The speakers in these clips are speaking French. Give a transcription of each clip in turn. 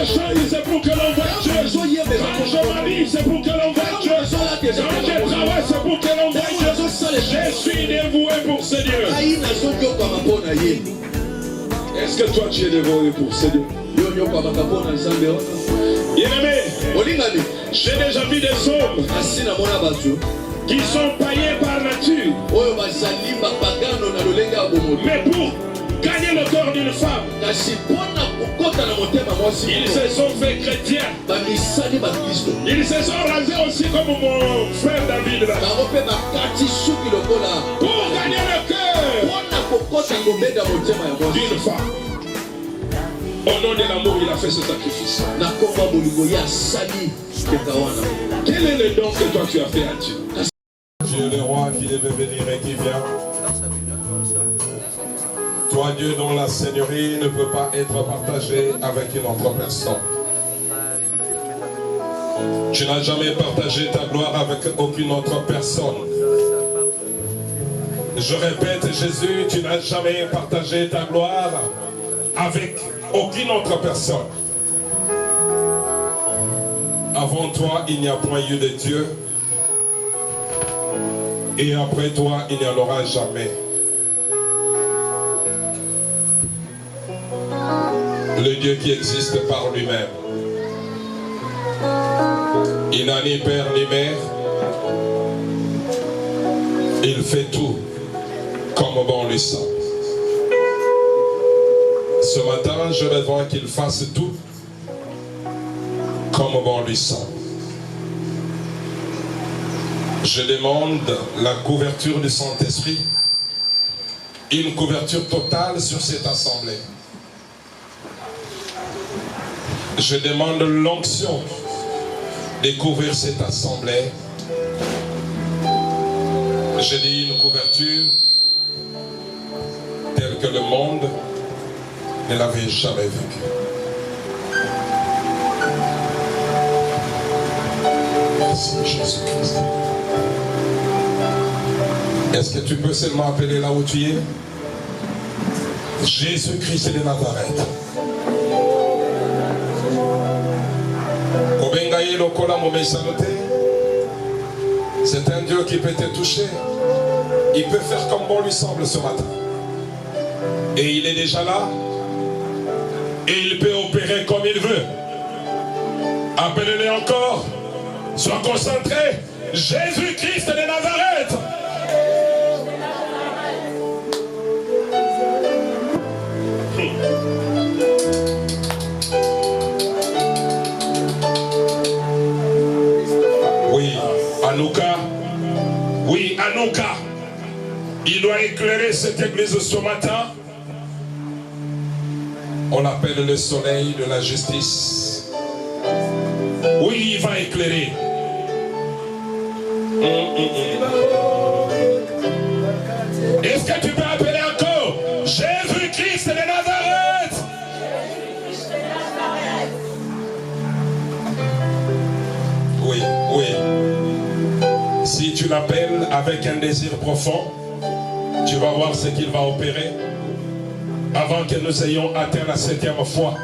change, c'est pour que l'on voie Dieu. Quand je m'habille, c'est pour que l'on voie Dieu. Quand je travaille, c'est pour que l'on voie Dieu. Je suis dévoué pour ce Dieu. Est-ce que toi tu es dévoué pour ce Dieu? Bien-aimé, j'ai déjà vu des hommes qui sont païens par nature. Mais pour gagner le corps d'une femme, ils se sont fait chrétiens. Ils se sont rasés aussi comme mon frère David là. Pour gagner le cœur d'une femme. Au nom de l'amour, il a fait ce sacrifice. Quel est le don que toi tu as fait à Dieu? Tu es le roi qui devait venir et qui vient. Toi, Dieu, dont la seigneurie ne peut pas être partagée avec une autre personne. Tu n'as jamais partagé ta gloire avec aucune autre personne. Je répète, Jésus, tu n'as jamais partagé ta gloire avec aucune autre personne. Avant toi, il n'y a point eu de Dieu. Et après toi, il n'y en aura jamais. Le Dieu qui existe par lui-même. Il n'a ni père ni mère. Il fait tout comme bon lui semble. Ce matin, je besoin qu'il fasse tout comme bon lui semble. Je demande la couverture du Saint-Esprit, une couverture totale sur cette assemblée. Je demande l'onction de couvrir cette assemblée. Je dis une couverture telle que le monde ne l'avait jamais vécue. Merci Jésus-Christ. Est-ce que tu peux seulement appeler là où tu es? Jésus-Christ de Nazareth. C'est un Dieu qui peut te toucher. Il peut faire comme bon lui semble ce matin. Et il est déjà là. Et il peut opérer comme il veut. Appelez-le encore. Sois concentré. Jésus-Christ de Nazareth. Oui, Anouka, il doit éclairer cette église ce matin. On l'appelle le soleil de la justice. Oui, il va éclairer. Est-ce que tu peux appeler encore Jésus-Christ de Nazareth? Oui, oui. Si tu l'appelles avec un désir profond, tu vas voir ce qu'il va opérer avant que nous ayons atteint la 7e fois.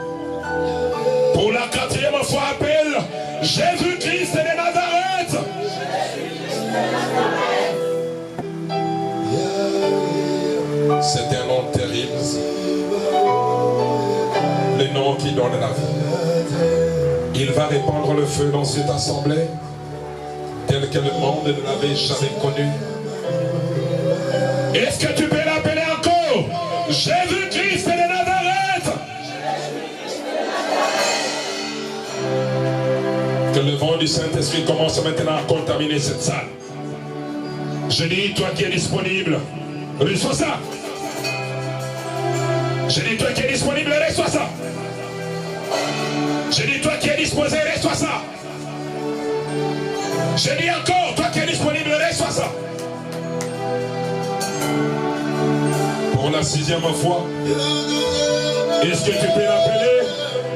Pour la 4e fois, appelle Jésus-Christ de Nazareth. C'est un nom terrible. Le nom qui donne la vie. Il va répandre le feu dans cette assemblée tel que le monde ne l'avait jamais connu. Est-ce que tu peux l'appeler encore Jésus-Christ de Nazareth? Que le vent du Saint-Esprit commence maintenant à contaminer cette salle. Je dis, toi qui es disponible, reçois ça. Je dis, toi qui es disponible, reçois ça. Je dis, toi qui es disposé, reçois ça. Je dis encore, toi qui es disponible, reçois ça. Pour la 6e fois, est-ce que tu peux l'appeler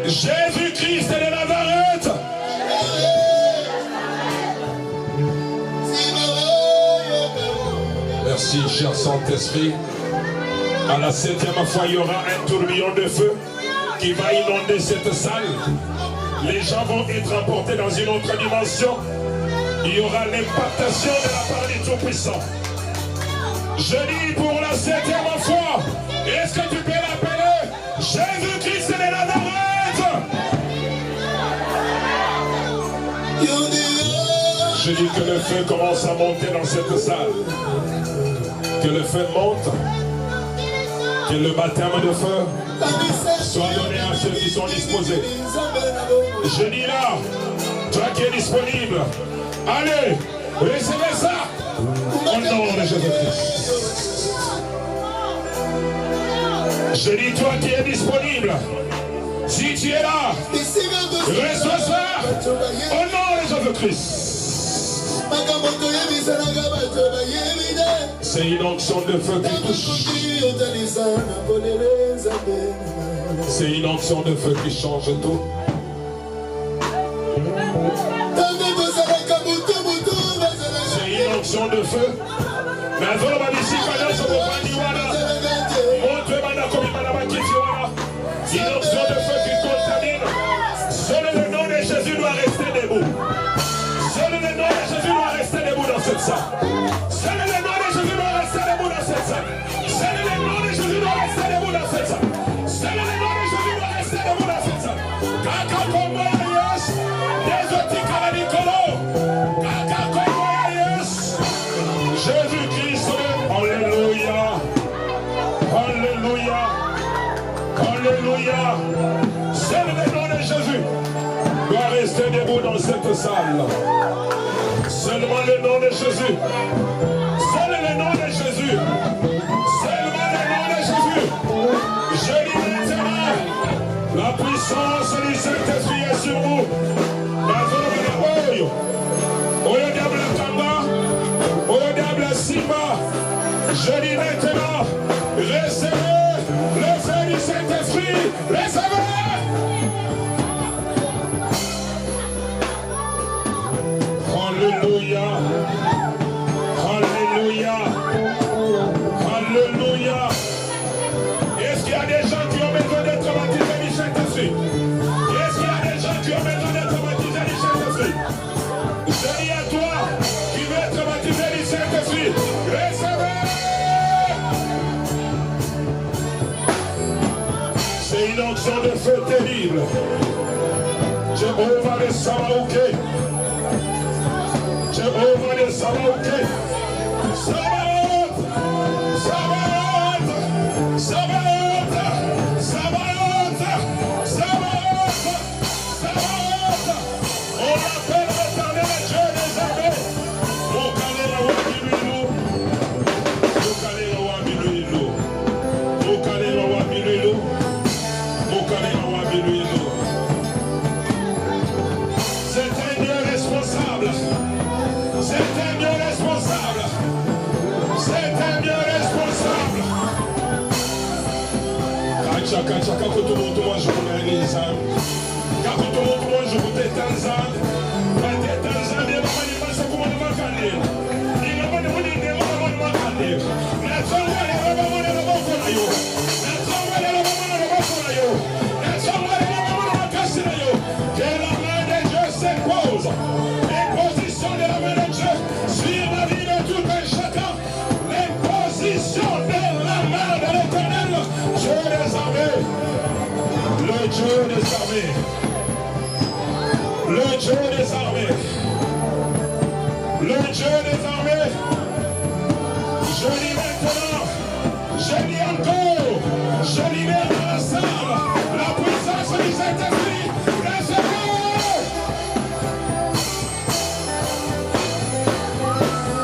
Jésus-Christ de Nazareth? Merci, cher Saint-Esprit. À la 7e fois, il y aura un tourbillon de feu. qui va inonder cette salle. Les gens vont être emportés dans une autre dimension. Il y aura l'impactation de la part du Tout-Puissant. Je dis pour la 7e fois, est-ce que tu peux l'appeler Jésus-Christ de Nazareth? Je dis que le feu commence à monter dans cette salle. Que le feu monte. Que le baptême de feu soit donné à ceux qui sont disposés. Je dis là, toi qui es disponible, allez, recevez ça au nom de Jésus-Christ. Je dis toi qui es disponible, si tu es là, reçois ça au nom de Jésus-Christ. C'est une onction de feu qui touche. C'est une onction de feu qui change tout. C'est une onction de feu. Mais une onction de feu qui contamine. Seul le nom de Jésus doit rester debout. Seul le nom de Jésus doit rester debout dans cette salle. Seul le nom de Jésus doit rester debout dans cette salle. Seul le nom de Jésus doit rester debout dans cette salle. Seul le nom de Jésus doit rester debout dans cette salle. Kaka Kombo yes, des outils Kalanikolo. Kaka Kombo yes. Jésus-Christ, alléluia. Alléluia. Alléluia. Seul le nom de Jésus doit rester debout dans cette salle. Seulement le nom de Jésus. Seul le nom de Jésus. Seulement le nom de Jésus. Je dis maintenant, la puissance du Saint-Esprit est sur vous. Oyo diable Kamba, oyo diable Simba. Je dis maintenant, recevez le feu du Saint-Esprit. Recevez. Alléluia. Alléluia. Alléluia. Est-ce qu'il y a des gens qui ont besoin d'être baptisés du Saint-Esprit? Est-ce qu'il y a des gens qui ont besoin d'être baptisés du Saint-Esprit? Je dis à toi qui veux être baptisé du Saint-Esprit, recevez. C'est une onction de feu terrible. Jéhovah de Sabaoth. Jéhovah de Sabaoth. Sabaoth. Sabaoth. Sabaoth. Sabaoth. Sabaoth. Sabaoth. On appelle l'Éternel Dieu des armées. Mokalera wabiluilu. Mokalera wabiluilu. Mokalera wabiluilu. Mokalera wabiluilu. C'est un Dieu responsable. C'est un Dieu responsable. C'est un Dieu responsable. Kacha kutumuntu mwanju kunaniza. Kakutumuntu mwanju kutetanza. Batetanza de bamani basa kumana makande. Ingabani muninde bamani makande. Natsangwa le bamani bakona yo. Natsangwa le bamani bakona yo. Natsangwa le bamani bakasina yo. Que la main de Dieu s'impose. L'imposition de la main de Dieu sur la vie de tout un chacun. L'imposition de la main de l'Éternel. Dieu des armées. Le Dieu des armées. Le Dieu des armées. Le Dieu des armées. Je dis maintenant. Je dis encore. Je libère dans la salle la puissance du Saint-Esprit. Recevez.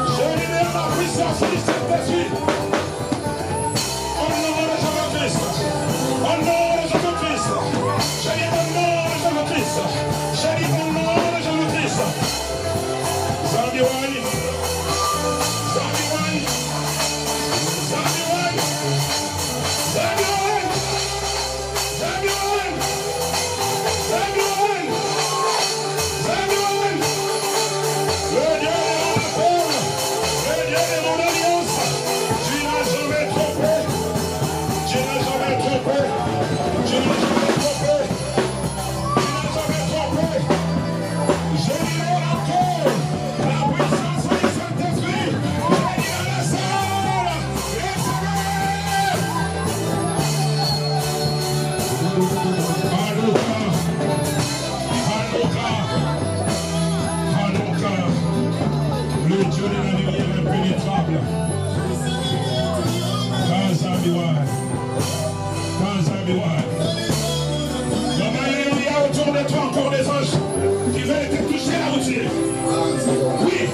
Je libère la puissance du Saint-Esprit. Au nom de Jésus-Christ. Au nom de Jésus-Christ. Je dis au nom de Jésus-Christ. Je dis au nom de Jésus-Christ. encore des anges qui veulent te toucher là où tu es. Oui.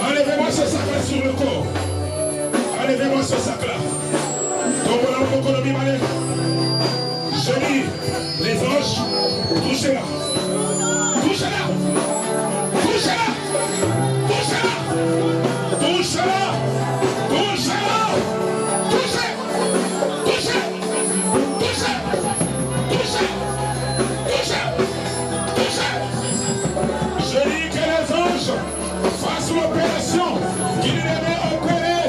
Enlevez-moi ce sac-là sur le corps. Enlevez-moi ce sac-là. Je dis, les anges, touchez-la. Touchez-la. Touchez-la. Touchez-la. Touchez-la. Touchez-la. Touchez. Touchez. Touchez. Touchez. Touchez. Touchez. Je dis que les anges fassent l'opération qu'ils devaient opérer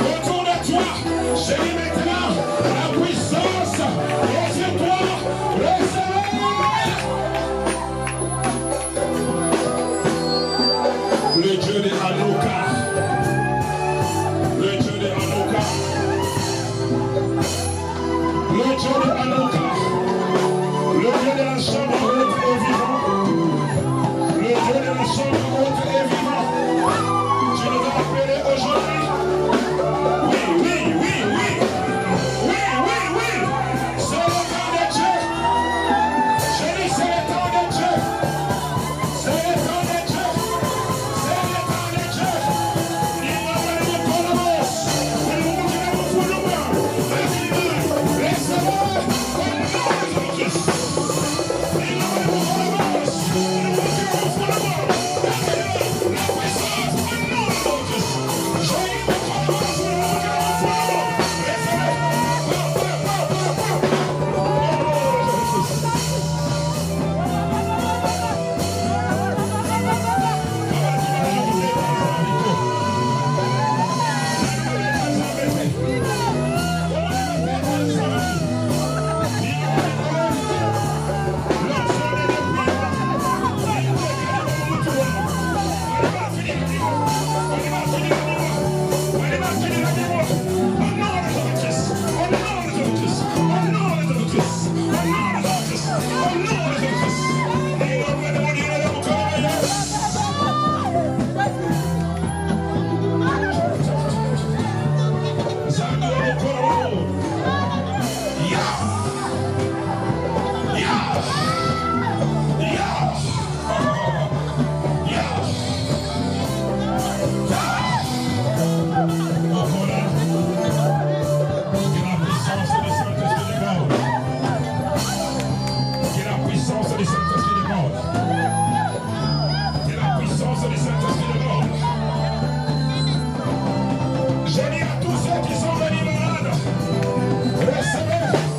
autour de toi. Je dis maintenant la puissance est sur toi. Recevez. Le Dieu de Hanouka. Le Dieu de Hanouka. Le Dieu de Hanouka. Le Dieu de la chambre haute et vivant. Le Dieu de la chambre haute et vivant. Tu nous as appelés aujourd'hui. Oui, oui, oui, oui. Oui, oui, oui. C'est le temps de Dieu. Je dis c'est le temps de Dieu. C'est le temps de Dieu. C'est le temps de Dieu. Il va venir mon colosse. Il va venir mon fouloir. Laissez-moi. Il va venir mon colosse. Il va venir mon fouloir. La puissance. Je dis mon colosse. Il va venir mon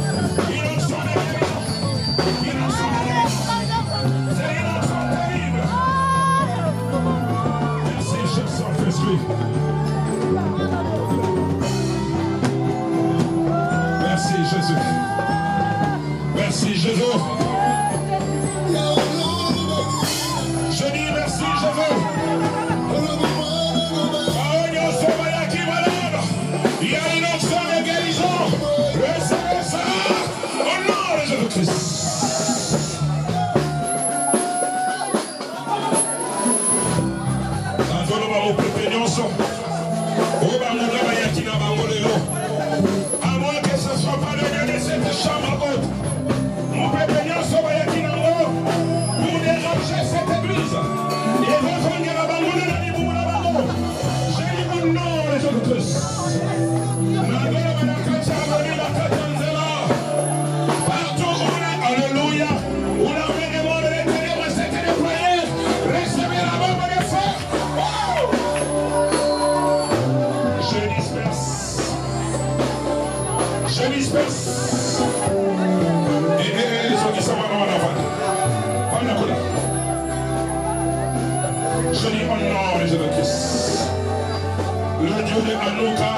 fouloir. Merci Jésus. Merci Jésus. Je dis merci Jésus. Il y a une onction de guérison. Recevez ça au nom de Jésus-Christ. À moins que ce ne soit pas le lieu de cette chambre haute, mon peuple va y pour déranger cette église. Et revenir à Bangoulé, j'ai dit au nom de Jésus-Christ. Partout où on est, alléluia, où l'armée des morts et des ténèbres s'est déployée, recevez la bombe de feu. Je disperse. Je disperse. Et les gens qui sont en avant. Je dis au nom de Jésus-Christ. Le Dieu de Hanouka.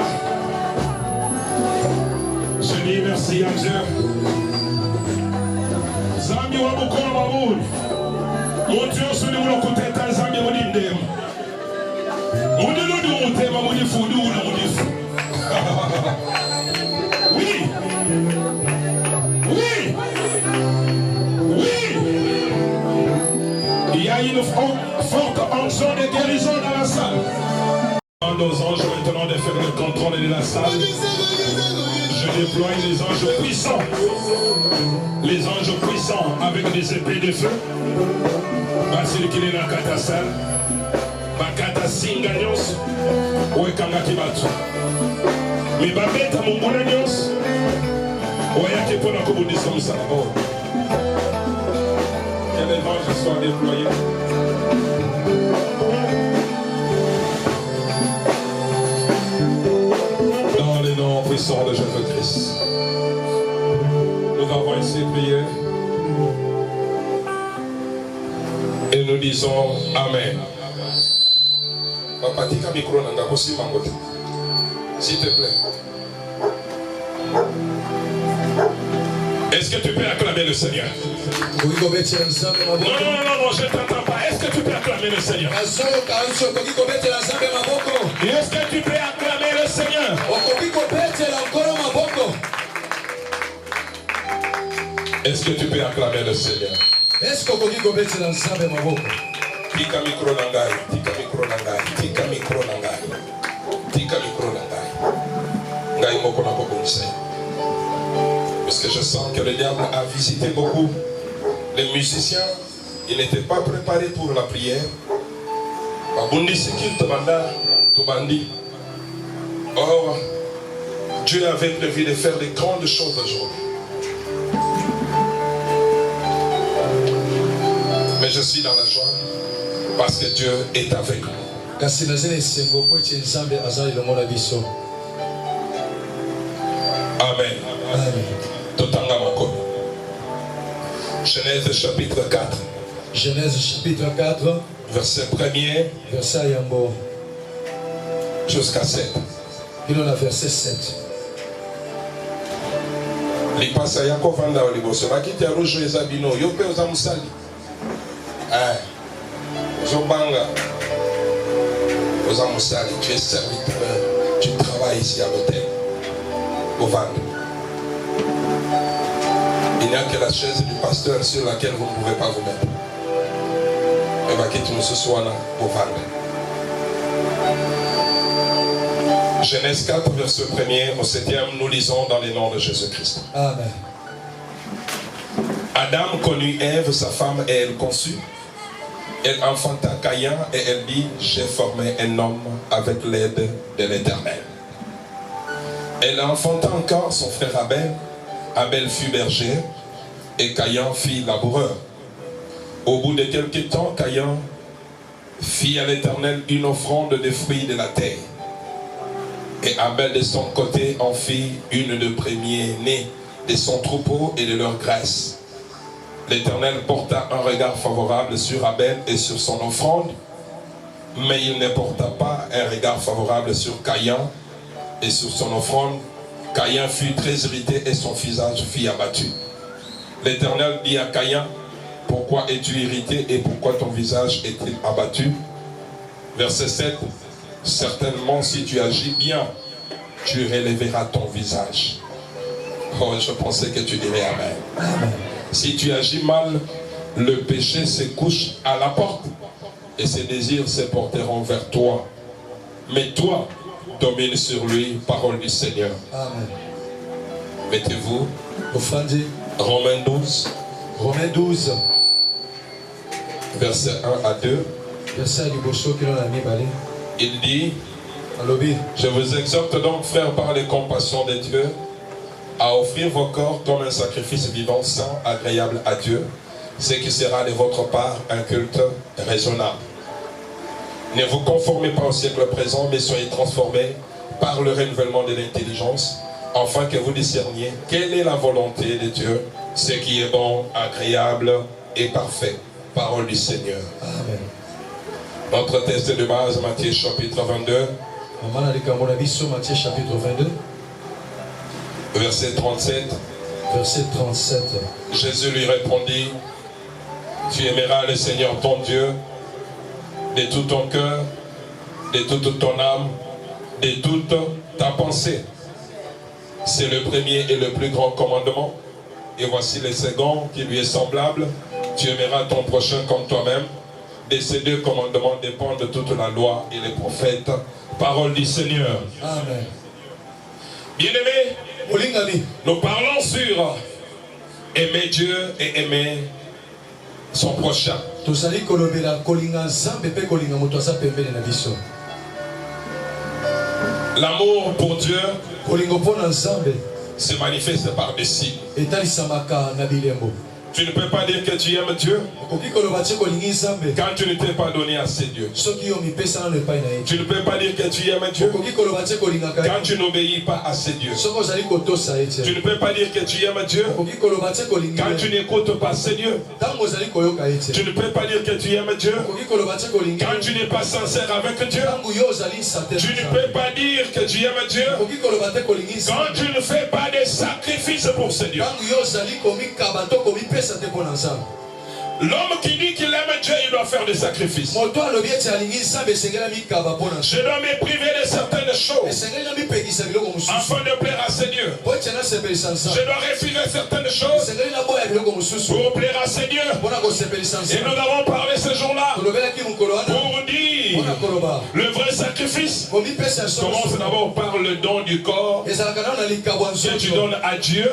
Je dis merci à Dieu. Zami wa mukolo mabuli. Dieu suni ulo kuteta zami mudi ndemu. Mudi ludi umutema mudi fudu una mudi fu. Oui. Oui. Oui. Il y a une forte onction de guérison dans la salle. Demande aux anges maintenant de faire le contrôle de la salle. Je déploie les anges puissants. Les anges puissants avec des épées de feu. Basirikile na kata salle. Bakata singa nyos. Wekanga kibatu. Mais babeta munguna nyos. Oyake pona kobudisa musalabo. Que les anges soient déployés. Dans le nom puissant de Jésus-Christ. Nous avons ici prié. Et nous disons Amen. Papa, tika micro nanga kosi mangote. S'il te plaît. Est-ce que tu peux acclamer le Seigneur? Non, non, non, je ne t'entends pas. Est-ce que tu peux acclamer le Seigneur? Est-ce que tu peux acclamer le Seigneur? Est-ce que tu peux acclamer le Seigneur? Tika micro nangai, tika micro nangai, tika micro nangai, tika micro nangai. Ngai moko na kokonse. Parce que je sens que le diable a visité beaucoup. Les musiciens, ils n'étaient pas préparés pour la prière. Or, Dieu avait prévu de faire de grandes choses aujourd'hui. Mais je suis dans la joie parce que Dieu est avec nous. Amen. Totanga moko. Genèse chapitre 4. Genèse chapitre 4. Verset 1er. Verset yambo. Jusqu'à 7. Il en a verset 7. Les passagers à Kovanda au Liboso. Bakiti a rejoint Zabino. Yope aux Amusali. Zobanga. Aux Amusali. Tu es serviteur. Tu travailles ici à l'hôtel. Au Vanda. Il n'y a que la chaise du pasteur sur laquelle vous ne pouvez pas vous mettre. Et Bakiti nous ce soir là au Vanda. Genèse 4, verset 1er au 7e, nous lisons dans les noms de Jésus-Christ. Amen. Adam connut Ève, sa femme, et elle conçut. Elle enfanta Caïn et elle dit, j'ai formé un homme avec l'aide de l'Éternel. Elle enfanta encore son frère Abel. Abel fut berger et Caïn fit laboureur. Au bout de quelques temps, Caïn fit à l'Éternel une offrande des fruits de la terre. Et Abel de son côté en fit une de premiers-nés de son troupeau et de leur graisse. L'Éternel porta un regard favorable sur Abel et sur son offrande, mais il ne porta pas un regard favorable sur Caïn et sur son offrande. Caïn fut très irrité et son visage fut abattu. L'Éternel dit à Caïn, pourquoi es-tu irrité et pourquoi ton visage est-il abattu? Verset 7. Certainement, si tu agis bien, tu relèveras ton visage. Oh, je pensais que tu dirais Amen. Amen. Si tu agis mal, le péché se couche à la porte et ses désirs se porteront vers toi. Mais toi, domine sur lui, parole du Seigneur. Amen. Mettez-vous. Romains 12. Romains 12. Versets 1 à 2. Il dit, je vous exhorte donc, frères, par les compassions de Dieu, à offrir vos corps comme un sacrifice vivant, saint, agréable à Dieu, ce qui sera de votre part un culte raisonnable. Ne vous conformez pas au siècle présent, mais soyez transformés par le renouvellement de l'intelligence, afin que vous discerniez quelle est la volonté de Dieu, ce qui est bon, agréable et parfait. Parole du Seigneur. Amen. Notre texte de base, Matthieu chapitre 22. Matthieu chapitre 22. Verset 37. Verset 37. Jésus lui répondit, tu aimeras le Seigneur ton Dieu de tout ton cœur, de toute ton âme, de toute ta pensée. C'est le premier et le plus grand commandement. Et voici le second qui lui est semblable. Tu aimeras ton prochain comme toi-même. De ces deux commandements dépendent toute la loi et les prophètes. Parole du Seigneur. Amen. Bien-aimés, nous parlons sur aimer Dieu et aimer son prochain. L'amour pour Dieu se manifeste par des signes. Tu ne peux pas dire que tu aimes Dieu quand tu ne t'es pas donné à ces dieux. Tu ne peux pas dire que tu aimes Dieu quand tu n'obéis pas à ces dieux. Tu ne peux pas dire que tu aimes Dieu quand tu n'écoutes pas ces dieux. Tu ne peux pas dire que tu aimes Dieu quand tu n'es pas sincère avec Dieu. Tu ne peux pas dire que tu aimes Dieu quand tu ne fais pas des sacrifices pour ces dieux. L'homme qui dit qu'il aime Dieu, il doit faire des sacrifices. Je dois me priver de certaines choses afin de plaire à ces dieux. Je dois refuser certaines choses pour plaire à ces dieux. Et nous avons parlé ce jour-là pour dire le vrai sacrifice commence d'abord par le don du corps que tu donnes à Dieu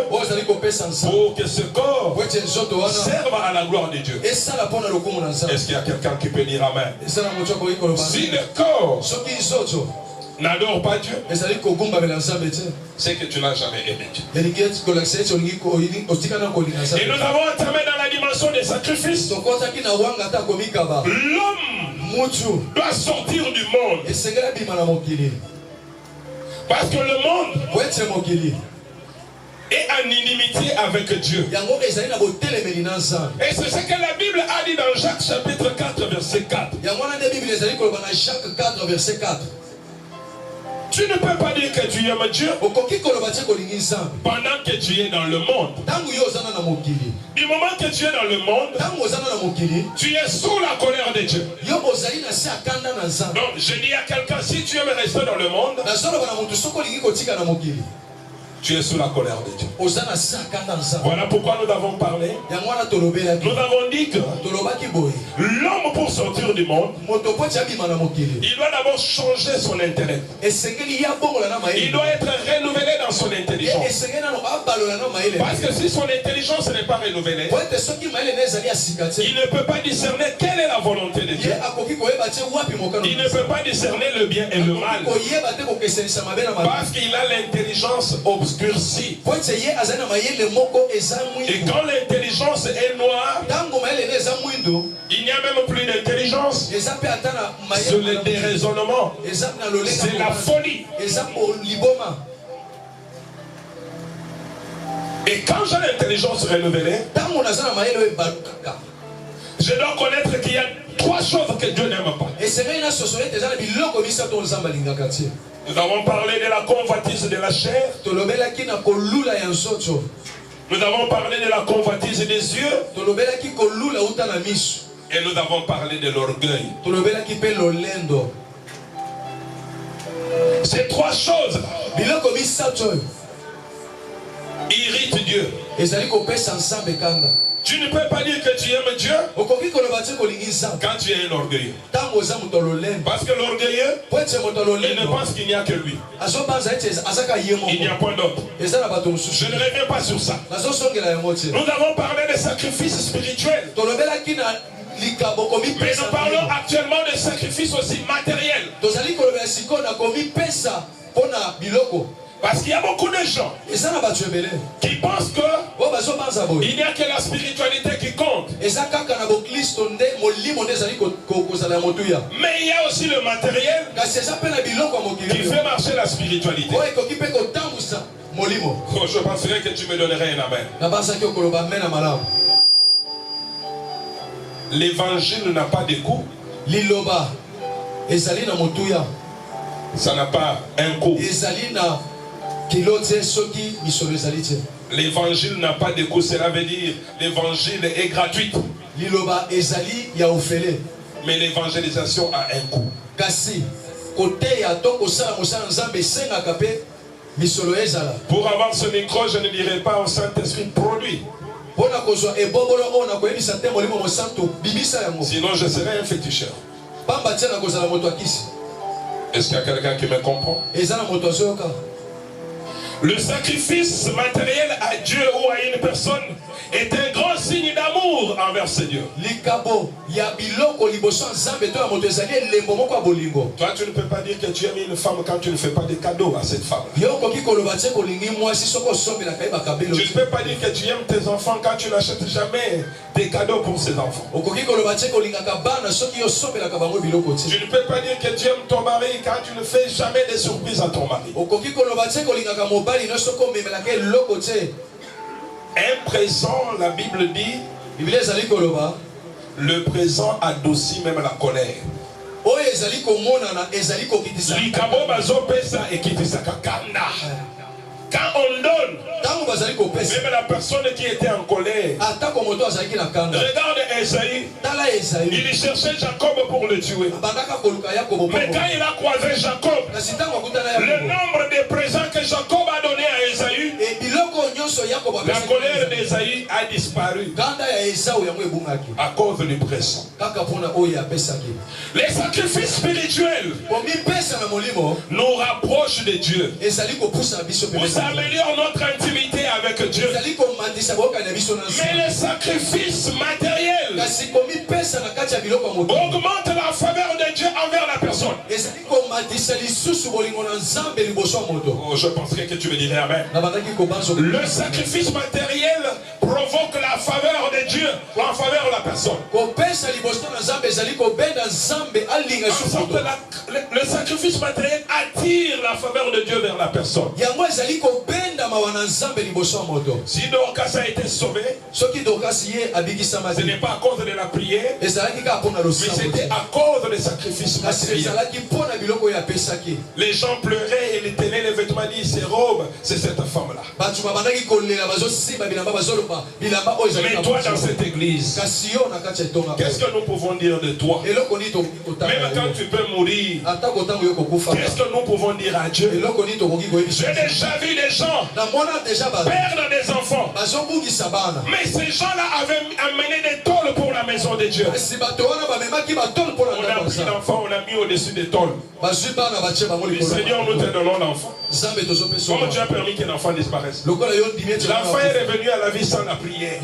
pour que ce corps serve à la gloire de Dieu. Est-ce qu'il y a quelqu'un qui peut dire Amen? Si le corps n'adore pas Dieu, c'est que tu n'as jamais aimé Dieu. Et nous avons entamé dans la dimension des sacrifices. L'homme doit sortir du monde. Parce que le monde et en inimitié avec Dieu. Et c'est ce que la Bible a dit dans Jacques chapitre 4 verset 4. Tu ne peux pas dire que tu aimes Dieu pendant que tu es dans le monde. Du moment que tu es dans le monde, tu es sous la colère de Dieu. Donc je dis à quelqu'un, si tu aimes rester dans le monde, tu es sous la colère de Dieu. Voilà pourquoi nous avons parlé. Nous avons dit que l'homme, pour sortir du monde, il doit d'abord changer son intellect. Il doit être renouvelé dans son intelligence. Parce que si son intelligence n'est pas renouvelée, il ne peut pas discerner quelle est la volonté de Dieu. Il ne peut pas discerner le bien et le mal. Parce qu'il a l'intelligence obscurcie. Et quand l'intelligence est noire, il n'y a même plus d'intelligence. C'est le déraisonnement. C'est la folie. Et quand j'ai l'intelligence renouvelée, je dois connaître qu'il y a trois choses que Dieu n'aime pas. Nous avons parlé de la convoitise de la chair. Nous avons parlé de la convoitise des yeux. Et nous avons parlé de l'orgueil. Ces trois choses irritent Dieu. Tu ne peux pas dire que tu aimes Dieu quand tu es un orgueilleux. Parce que l'orgueilleux, il ne pense qu'il n'y a que lui. Il n'y a point d'autre. Je ne reviens pas sur ça. Nous avons parlé des sacrifices spirituels. Mais nous parlons actuellement des sacrifices aussi matériels. Parce qu'il y a beaucoup de gens qui pensent qu'il n'y a que la spiritualité qui compte. Mais il y a aussi le matériel qui fait marcher la spiritualité. Oh, je penserais que tu me donnerais un amen. L'évangile n'a pas de coût. Ça n'a pas un coût. L'évangile n'a pas de coût, cela veut dire l'évangile est gratuit. Mais l'évangélisation a un coût. Pour avoir ce micro, je ne dirais pas au Saint-Esprit produit. Sinon je serais un féticheur. Est-ce qu'il y a quelqu'un qui me comprend? Le sacrifice matériel à Dieu ou à une personne est un grand signe d'amour envers ce Dieu. Toi, tu ne peux pas dire que tu aimes une femme quand tu ne fais pas de cadeaux à cette femme. Tu ne peux pas dire que tu aimes tes enfants quand tu n'achètes jamais des cadeaux pour ces enfants. Tu ne peux pas dire que tu aimes ton mari quand tu ne fais jamais de surprises à ton mari. Un présent, la Bible dit, le présent adoucit même la colère. Quand on donne, même la personne qui était en colère, regarde Esaïe, il cherchait Jacob pour le tuer. Mais quand il a croisé Jacob, le nombre de présents que Jacob a donné à Esaïe, la colère d'Esaïe a disparu à cause du présent. Les sacrifices spirituels nous rapprochent de Dieu. Nous améliorons notre intimité avec Dieu. Mais les sacrifices matériels augmentent la faveur de Dieu envers la personne. Oh, je penserais que tu me dirais amen. Le sacrifice matériel provoque la faveur de Dieu en faveur de la personne. Le sacrifice matériel attire la faveur de Dieu vers la personne. Si Dorcas a été sauvé, ce n'est pas à cause de la prière, mais c'était à cause des sacrifices matériels. Les gens pleuraient et les tenaient les vêtements, disent ses robes, c'est cette femme-là. Mais toi dans cette église, qu'est-ce que nous pouvons dire de toi? Même quand tu peux mourir, qu'est-ce que nous pouvons dire à Dieu? J'ai déjà vu des gens perdre des enfants, mais ces gens-là avaient amené des tôles pour la maison de Dieu. On a pris l'enfant, on a mis au-dessus des tôles. Seigneur, nous te donnons l'enfant. Comment tu as permis qu'un enfant disparaisse? L'enfant est revenu à la vie sans la prière.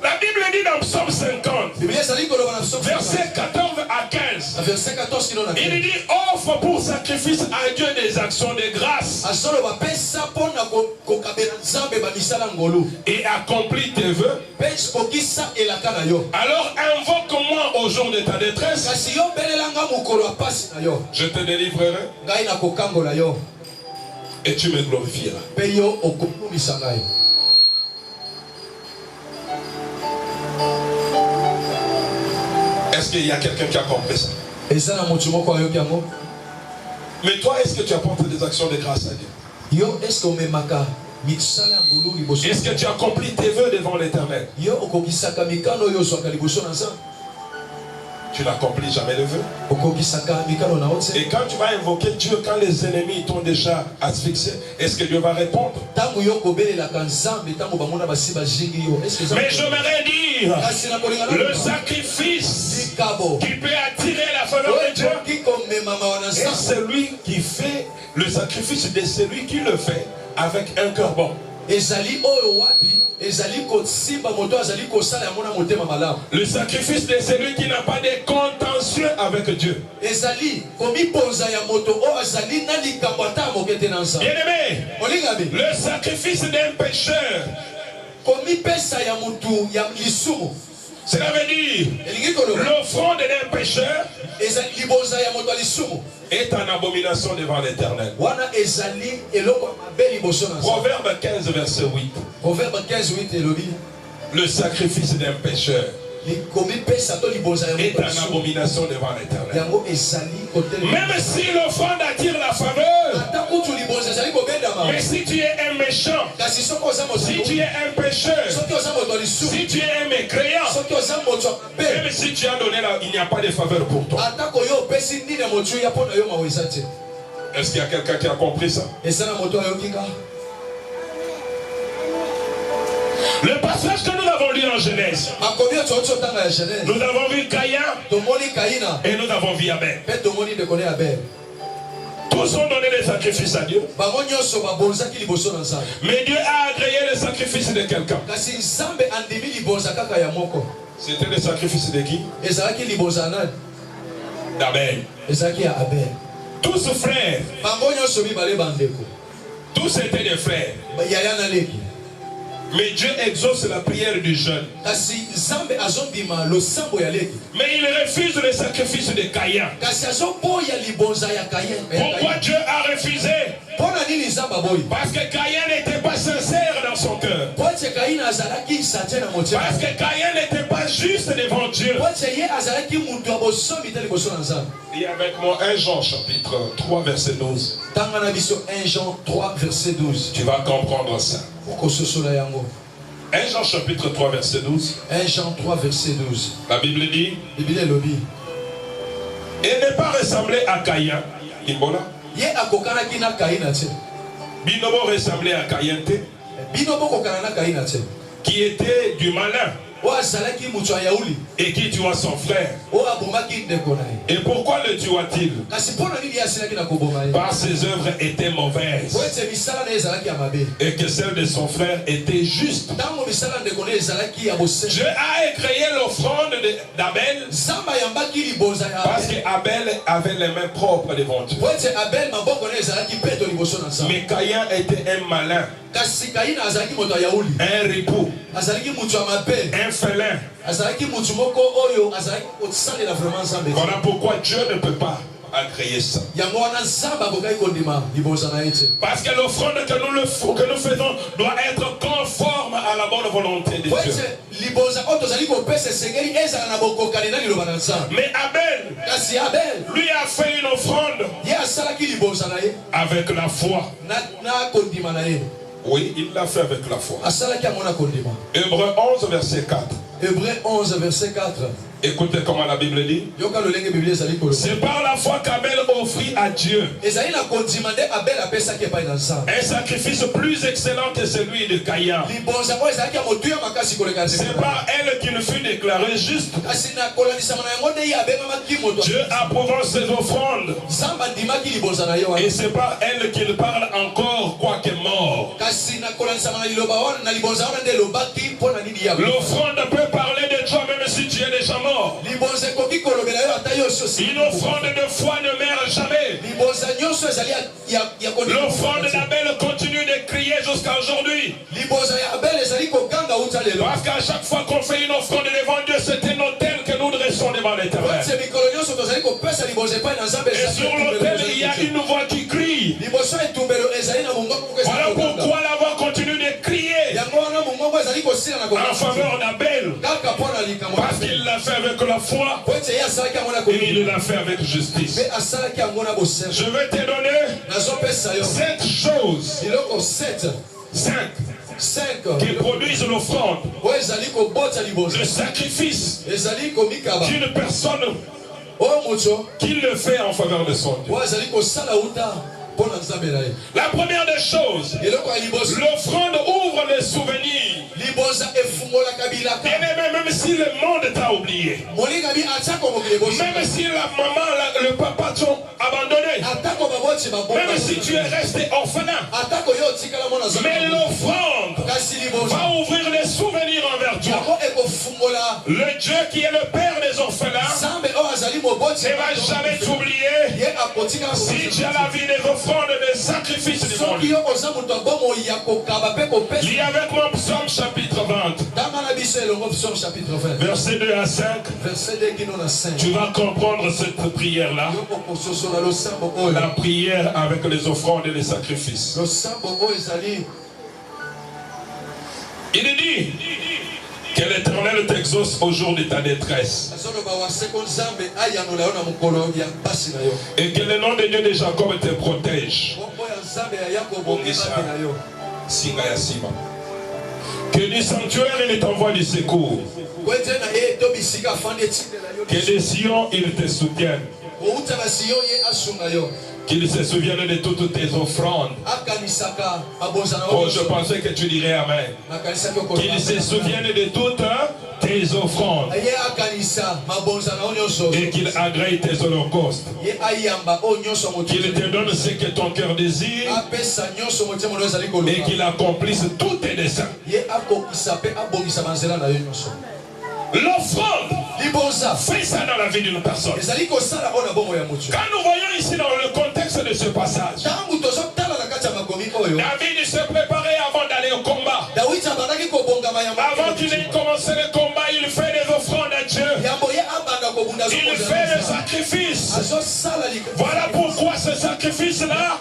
La Bible dit dans Psaume 50, verset 14 à 15, il dit offre pour sacrifice à Dieu des actions de grâce et accomplis tes vœux. Alors invoque-moi au jour de ta détresse, je te délivrerai et tu me glorifieras. Est-ce qu'il y a quelqu'un qui a compris ça? Mais toi, est-ce que tu apportes des actions de grâce à Dieu? Est-ce que tu accomplis tes vœux devant l'Éternel? Tu n'accomplis jamais le vœu. Et quand tu vas invoquer Dieu, quand les ennemis t'ont déjà asphyxié, est-ce que Dieu va répondre? Mais j'aimerais dire, le sacrifice qui peut attirer la faveur de Dieu est celui qui fait le sacrifice de celui qui le fait avec un cœur bon. Le sacrifice de celui qui n'a pas de contentieux avec Dieu. Bien-aimé, le sacrifice d'un pécheur, cela veut dire l'offrande d'un pécheur est en abomination devant l'Éternel. Proverbe 15 verset 8. Le sacrifice d'un pécheur est en abomination devant l'Éternel. Même si l'offrande attire la faveur, mais si tu es un méchant, si tu es un pécheur, si tu es un mécréant, même si tu as donné là, il n'y a pas de faveur pour toi. Est-ce qu'il y a quelqu'un qui a compris ça? Le passage que nous avons lu en Genèse, nous avons vu Caïn et nous avons vu Abel. Tous ont donné des sacrifices à Dieu. Mais Dieu a agréé le sacrifice de quelqu'un. C'était le sacrifice de qui? D'Abel. Tous frères. Tous étaient des frères. Mais Dieu exauce la prière du jeune. Mais il refuse le sacrifice de Caïn. Pourquoi Dieu a refusé? Parce que Caïn n'était pas sincère dans son cœur. Parce que Caïn n'était pas juste devant Dieu. Et avec moi 1 Jean chapitre 3 verset 12. 1 Jean 3 verset 12. Tu vas comprendre ça. 1 Jean chapitre 3 verset 12. 1 Jean 3 verset 12. La Bible dit. Et n'est pas ressemblé à Caïn. Imbola. Binobo ressemblait à Caïn. Qui était du malin. Et qui tua son frère. Et pourquoi le tua-t-il? Parce que ses œuvres étaient mauvaises. Et que celle de son frère était juste. Dieu a créé l'offrande d'Abel. Parce qu'Abel avait les mains propres devant Dieu. Mais Caïn était un malin. Un ripou. Un félin. Voilà pourquoi Dieu ne peut pas agréer ça. Parce que l'offrande que nous faisons doit être conforme à la bonne volonté de Dieu. Mais Abel, lui a fait une offrande avec la foi. Oui, il l'a fait avec la foi. Hébreux 11 verset 4. Hébreux 11 verset 4. Écoutez comment la Bible dit. C'est par la foi qu'Abel offrit à Dieu un sacrifice plus excellent que celui de Caïn. C'est par elle qu'il fut déclaré juste. Dieu approuvant ses offrandes. Et c'est par elle qu'il parle encore quoique mort. L'offrande peut parler de toi même si tu es déjà mort. Une offrande de foi ne meurt jamais. L'offrande d'Abel continue de crier jusqu'à aujourd'hui. Parce qu'à chaque fois qu'on fait une offrande devant Dieu, c'est un autel que nous dressons devant l'Éternel. Et sur l'autel, il y a une voix qui crie. Voilà pourquoi la voix continue de crier en faveur d'Abel. Parce qu'il l'a fait avec la foi et il l'a fait avec justice. Je vais te donner 7 choses. 5 qui produisent l'offrande, le sacrifice d'une personne qui le fait en faveur de son Dieu. La première des choses, l'offrande ouvre les souvenirs. Et même si le monde t'a oublié, même si la maman, le papa t'ont abandonné, même si tu es resté orphelin, mais l'offrande va ouvrir les souvenirs envers toi. Le Dieu qui est le Père des orphelins ne va jamais t'oublier si tu as la vie des offrandes, des sacrifices devant lui. Lis avec moi Psaume chapitre 20. Verset 2 à 5. Tu vas comprendre cette prière-là. La prière avec les offrandes et les sacrifices. Il dit que l'Éternel t'exauce au jour de ta détresse. Et que le nom de Dieu de Jacob te protège. Que du sanctuaire il t'envoie du secours. Que des Sion il te soutienne. Qu'il se souvienne de toutes tes offrandes. Oh, je pensais que tu dirais Amen. Qu'il se souvienne de toutes tes offrandes. Et qu'il agrée tes holocaustes. Qu'il te donne ce que ton cœur désire. Et qu'il accomplisse tous tes desseins. L'offrande fait ça dans la vie d'une personne. Quand nous voyons ici dans le contexte de ce passage, David se préparait avant d'aller au combat. Avant qu'il ait commencé le combat, il fait des offrandes à Dieu. Il fait des sacrifices. Voilà pourquoi ce sacrifice-là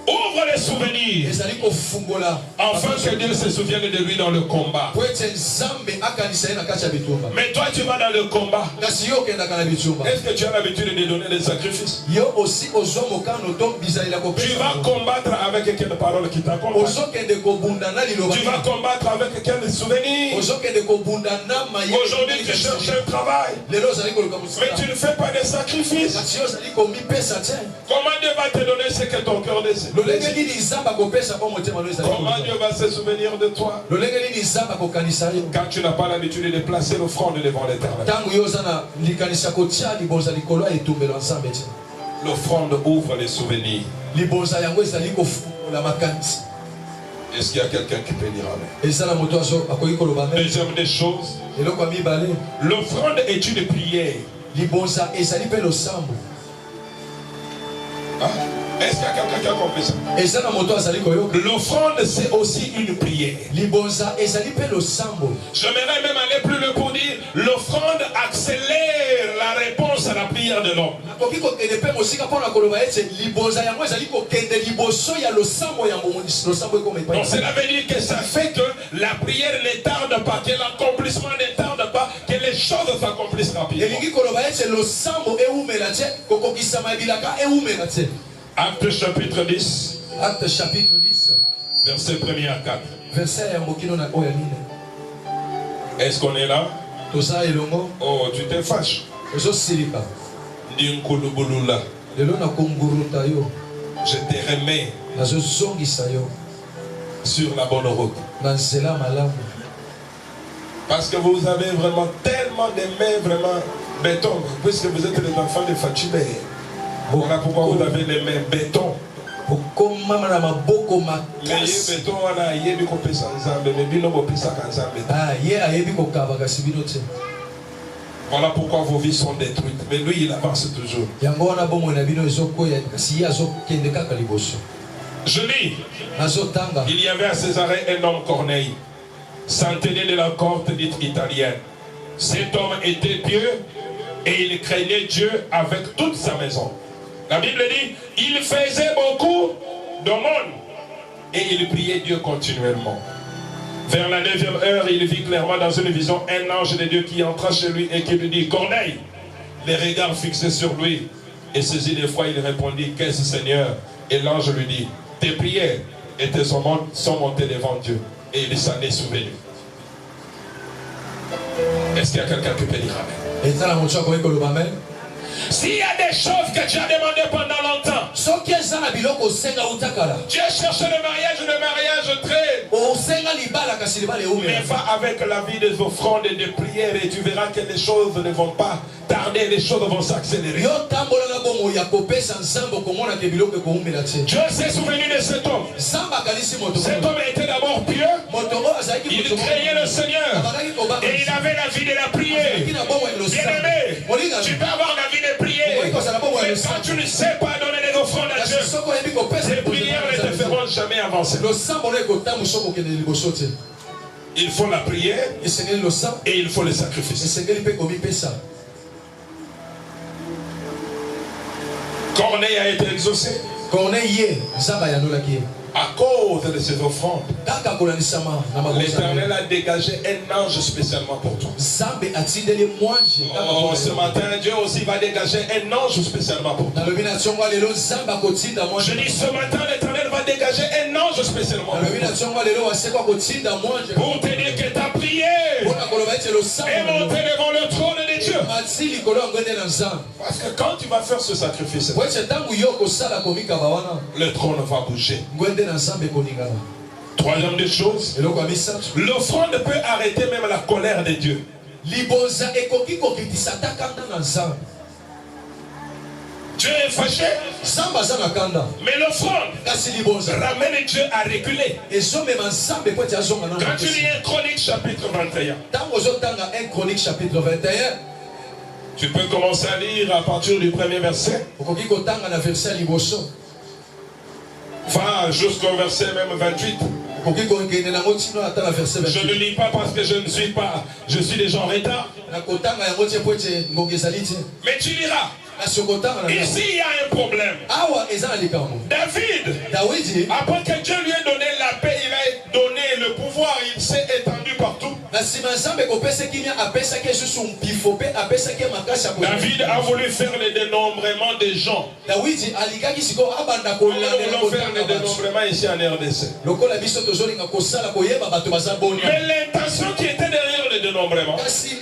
ouvre les souvenirs, afin que Dieu se souvienne de lui dans le combat. Mais toi, tu vas dans le combat. Est-ce que tu as l'habitude de donner des sacrifices? Tu vas combattre avec quelle parole qui t'accompagne? Tu vas combattre avec quel souvenir? Aujourd'hui, tu cherches un travail, mais tu ne fais pas de sacrifices. Comment Dieu va te donner ce que ton cœur désire? Comment Dieu va se souvenir de toi quand tu n'as pas l'habitude de placer l'offrande devant l'Éternel? L'offrande ouvre les souvenirs. Est-ce qu'il y a quelqu'un qui peut dire Amen? Deuxième des choses, l'offrande est une prière. Est-ce qu'il y a quelqu'un qui a compris ça? L'offrande, c'est aussi une prière. J'aimerais même aller plus loin pour dire l'offrande accélère la réponse à la prière de l'homme. Donc cela veut dire que ça fait que la prière ne tarde pas, que l'accomplissement ne tarde pas, que les choses s'accomplissent rapidement. Acte chapitre 10. Acte chapitre 10. Verset 1er à 4. Verset Est-ce qu'on est là? Oh, tu te fâches. Je te remets sur la bonne route. Parce que vous avez vraiment tellement de mains vraiment béton, puisque vous êtes les enfants de Fatimé. Voilà pourquoi vous avez les mains béton. Voilà pourquoi vos vies sont détruites. Mais lui, il avance toujours. Je lis. Il y avait à Césarée un homme Corneille, centenier de la cohorte dite italienne. Cet homme était pieux et il craignait Dieu avec toute sa maison. La Bible dit, il faisait beaucoup d'aumônes et il priait Dieu continuellement. Vers la 9e heure, il vit clairement dans une vision un ange de Dieu qui entra chez lui et qui lui dit, Corneille, les regards fixés sur lui. Et saisi d'effroi, il répondit, qu'est-ce Seigneur? Et l'ange lui dit, tes prières et tes aumônes sont montées devant Dieu. Et il s'en est souvenu. Est-ce qu'il y a quelqu'un qui peut dire Amen? S'il y a des choses que tu as demandées pendant longtemps, Dieu cherche le mariage traîne. Mais va avec la vie des offrandes et des prières et tu verras que les choses ne vont pas tarder, les choses vont s'accélérer. Dieu s'est souvenu de cet homme. Cet homme était d'abord pieux, il craignait le Seigneur et il avait la vie de la prière. Bien-aimé, tu peux avoir la vie de prière, mais quand tu ne sais pas donner des offrandes à Dieu, ces prières ne te feront jamais avancer. Il faut la prière et il faut le sacrifice. Corneille a été exaucé à cause de ses offrandes. L'Éternel a dégagé un ange spécialement pour toi. Oh, ce matin, Dieu aussi va dégager un ange spécialement pour toi. Je dis ce matin, l'Éternel va dégager un ange spécialement pour toi. Pour te dire que ta prière est montée devant le trône de Dieu. Parce que quand tu vas faire ce sacrifice, le trône va bouger. Troisième des choses, l'offrande peut arrêter même la colère de Dieu. Dieu est fâché, mais l'offrande ramène Dieu à reculer. Quand tu lis 1 Chronique chapitre 21, tu peux commencer à lire à partir du premier verset. Va jusqu'au verset même 28. Je ne lis pas parce que je ne suis pas, je suis déjà en retard. Mais tu liras. Ici il y a un problème. David, après que Dieu lui ait donné la paix, il a donné le pouvoir, il s'est étendu partout. David a voulu faire le dénombrement des gens. Nous voulons faire le dénombrement ici en RDC. Mais l'intention qui était derrière le dénombrement, c'est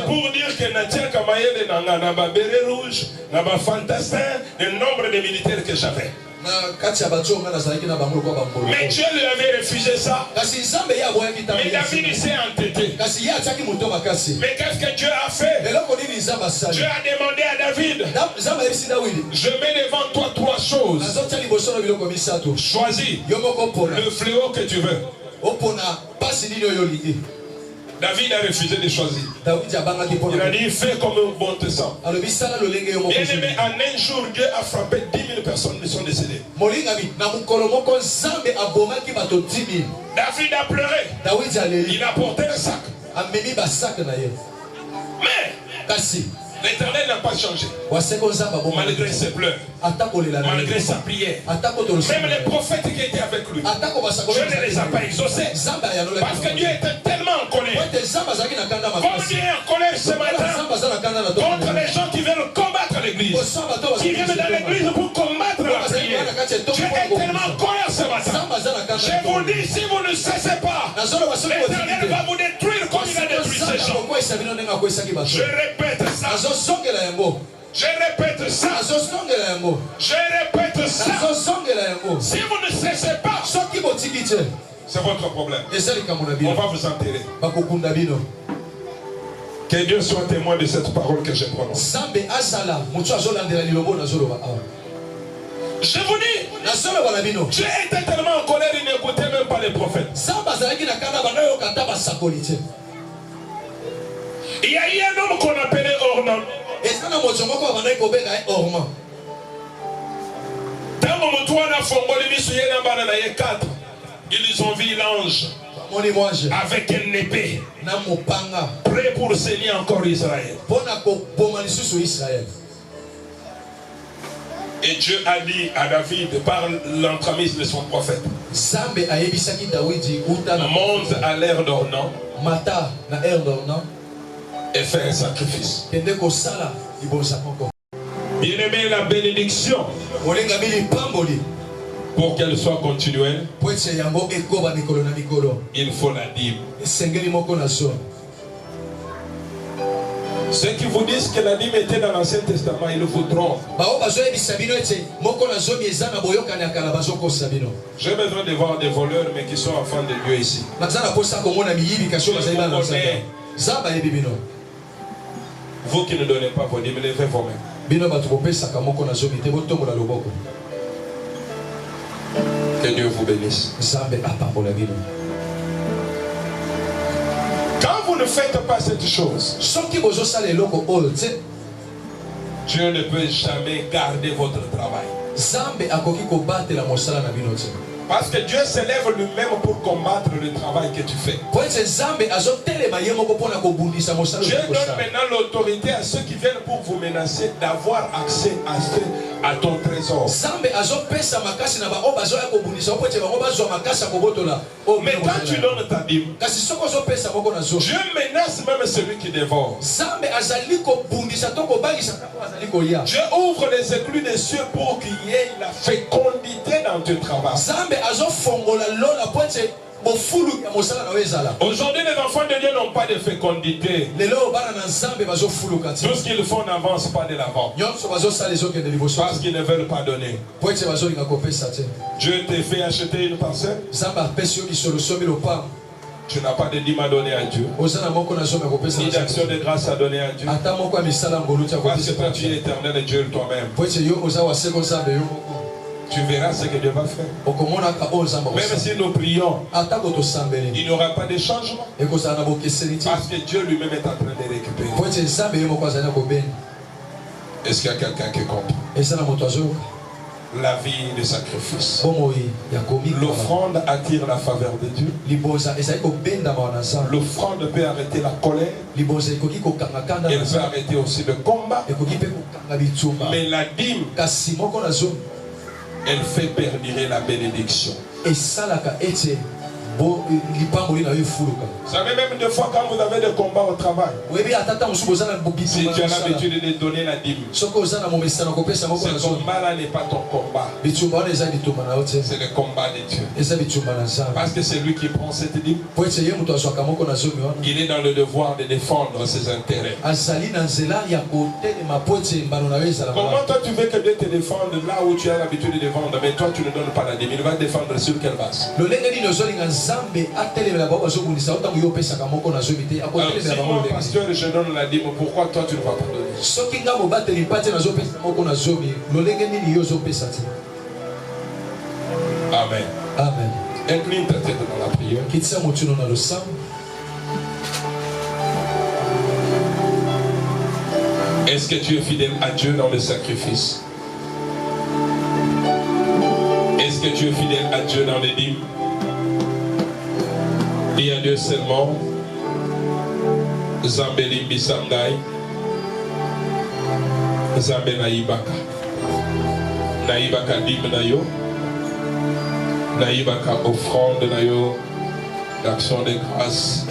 pour dire que Natia Kamayele n'a pas béret rouge, n'a pas fantastin, le nombre de militaires que j'avais. Mais Dieu lui avait refusé ça. Mais David s'est entêté. Mais qu'est-ce que Dieu a fait? Dieu a demandé à David, je mets devant toi trois choses. Choisis le fléau que tu veux. David a refusé de choisir. Il a dit, fais comme bon te semble. Bien aimé, en un jour, Dieu a frappé 10 000 personnes qui sont décédées. David a pleuré. Il a porté un sac. Mais l'Éternel n'a pas changé. Malgré ses pleurs, malgré sa prière, même les prophètes qui étaient avec lui, Dieu ne les a pas exaucés. Parce que Dieu était tellement en colère. Comme Dieu est en colère ce matin contre les gens qui veulent combattre l'église, qui viennent dans l'église pour combattre la prière. Dieu est tellement en colère ce matin. Je vous dis, si vous ne cessez pas, l'Éternel va vous détruire comme il a détruit ces gens. Je répète ça. Je répète ça. Je répète ça. Si vous ne cessez pas, c'est votre problème. On va vous enterrer. Que Dieu soit témoin de cette parole que je prononce. Je vous dis, Dieu était tellement en colère, il n'écoutait même pas les prophètes. Il y a eu un homme qu'on appelait Ornan. Ils ont vu l'ange avec une épée, prêt pour saigner encore Israël. Et Dieu a dit à David par l'entremise de son prophète, monte à l'air d'Ornan et fais un sacrifice. Bien aimé, la bénédiction, pour qu'elle soit continuelle, il faut la dîme. Ceux qui vous disent que la dîme était dans l'Ancien Testament, ils vous trompent. J'ai besoin de voir des voleurs, mais qui sont enfants de Dieu ici. Vous qui ne donnez pas vos dîmes, levez vous-même. Que Dieu vous bénisse. Quand vous ne faites pas cette chose, Dieu ne peut jamais garder votre travail. Parce que Dieu s'élève lui-même pour combattre le travail que tu fais. Dieu donne maintenant l'autorité à ceux qui viennent pour vous menacer d'avoir accès à ton trésor. Mais quand tu donnes ta dîme, Dieu menace même celui qui dévore. Dieu ouvre les écluses des cieux pour qu'il y ait la fécondité dans ton travail. Aujourd'hui, les enfants de Dieu n'ont pas de fécondité. Tout ce qu'ils font n'avance pas de l'avant. Parce qu'ils ne veulent pas donner. Dieu t'a fait acheter une parcelle. Tu n'as pas de dîme à donner à Dieu, ni d'action de grâce à donner à Dieu. Parce que toi tu es éternel et Dieu toi-même. Tu verras ce que Dieu va faire. Même si nous prions, il n'y aura pas de changement. Parce que Dieu lui-même est en train de récupérer. Est-ce qu'il y a quelqu'un qui comprend? La vie de sacrifice. L'offrande attire la faveur de Dieu. L'offrande peut arrêter la colère. Elle peut arrêter aussi le combat. Mais la dîme, elle fait perdurer la bénédiction. Vous savez, même des fois quand vous avez des combats au travail, si tu as l'habitude de donner la dîme, ce combat-là n'est pas ton combat. C'est le combat de Dieu. Parce que c'est lui qui prend cette dîme. Il est dans le devoir de défendre ses intérêts. Comment toi tu veux que Dieu te défende là où tu as l'habitude de défendre, mais toi tu ne donnes pas la dîme? Il va défendre sur quelle base? Alors, si moi, pasteur, je donne la dîme, pourquoi toi tu ne vas pas donner? Amen. Amen. Incline ta tête dans la prière. Est-ce que tu es fidèle à Dieu dans le sacrifice? Est-ce que tu es fidèle à Dieu dans les dîmes? Il y a Dieu seulement. Zambeli Bisangai. Zambe Naïbaka. Naïbaka dîme nayo. Naïbaka offrande nayo. D'action de grâce.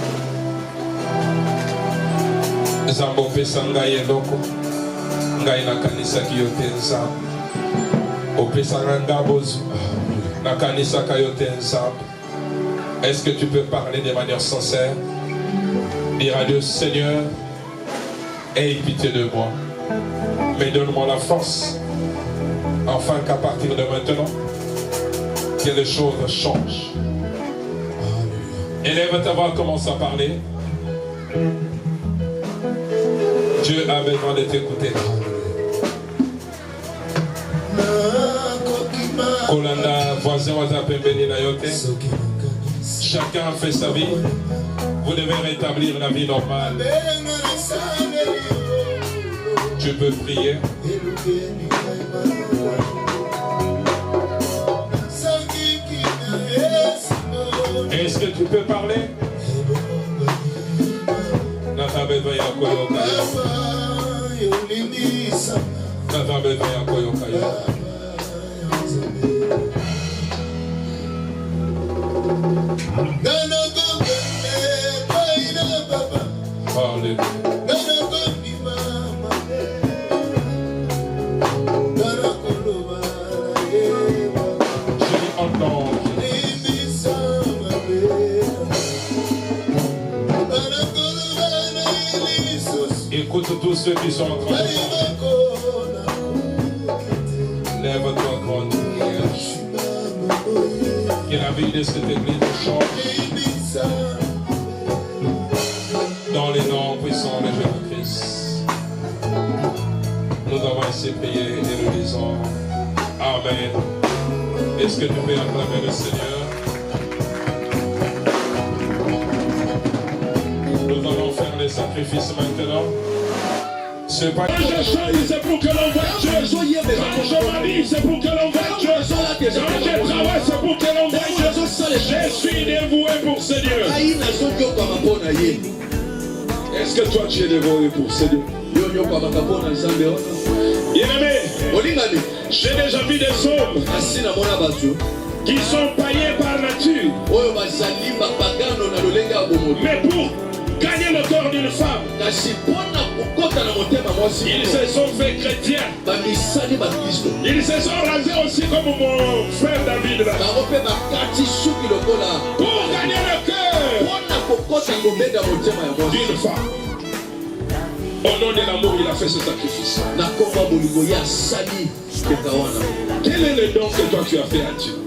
Zambo Pesangai eloko. Ngai nakanisa kiyotenza. Opesanga ngabozu. Nakanisa kayotenza. Est-ce que tu peux parler de manière sincère? Dire à Dieu, Seigneur, aie pitié de moi. Mais donne-moi la force. Afin qu'à partir de maintenant, que les choses changent. Élève ta voix, commence à parler. Dieu a besoin de t'écouter. Kolanda, voisin, Wazapembeni Nayote. Chacun fait sa vie. Vous devez rétablir la vie normale. Tu peux prier. Est-ce que tu peux parler? Écoute tous ceux qui sont en train de parler. Lève-toi, grande prière. Que la vie de cette église change. Dans les noms puissants de Jésus-Christ. Nous avons ainsi prié et nous disons Amen. Est-ce que tu peux acclamer le Seigneur? Nous allons faire les sacrifices maintenant. C'est pas c'est pour que l'on voie Dieu. Quand je m'habille, c'est pour que l'on voie Dieu. Quand je travaille, c'est pour que l'on voie Dieu. Je suis dévoué pour ce Dieu. Est-ce que toi tu es dévoué pour ce Dieu? Bien-aimé, j'ai déjà vu des hommes qui sont païens par nature. Mais pour gagner le corps d'une femme, Ils se sont fait chrétiens. Ils se sont rasés aussi comme mon frère David là. Pour gagner le cœur d'une femme. Au nom de l'amour, il a fait ce sacrifice. Quel est le don que toi tu as fait à Dieu?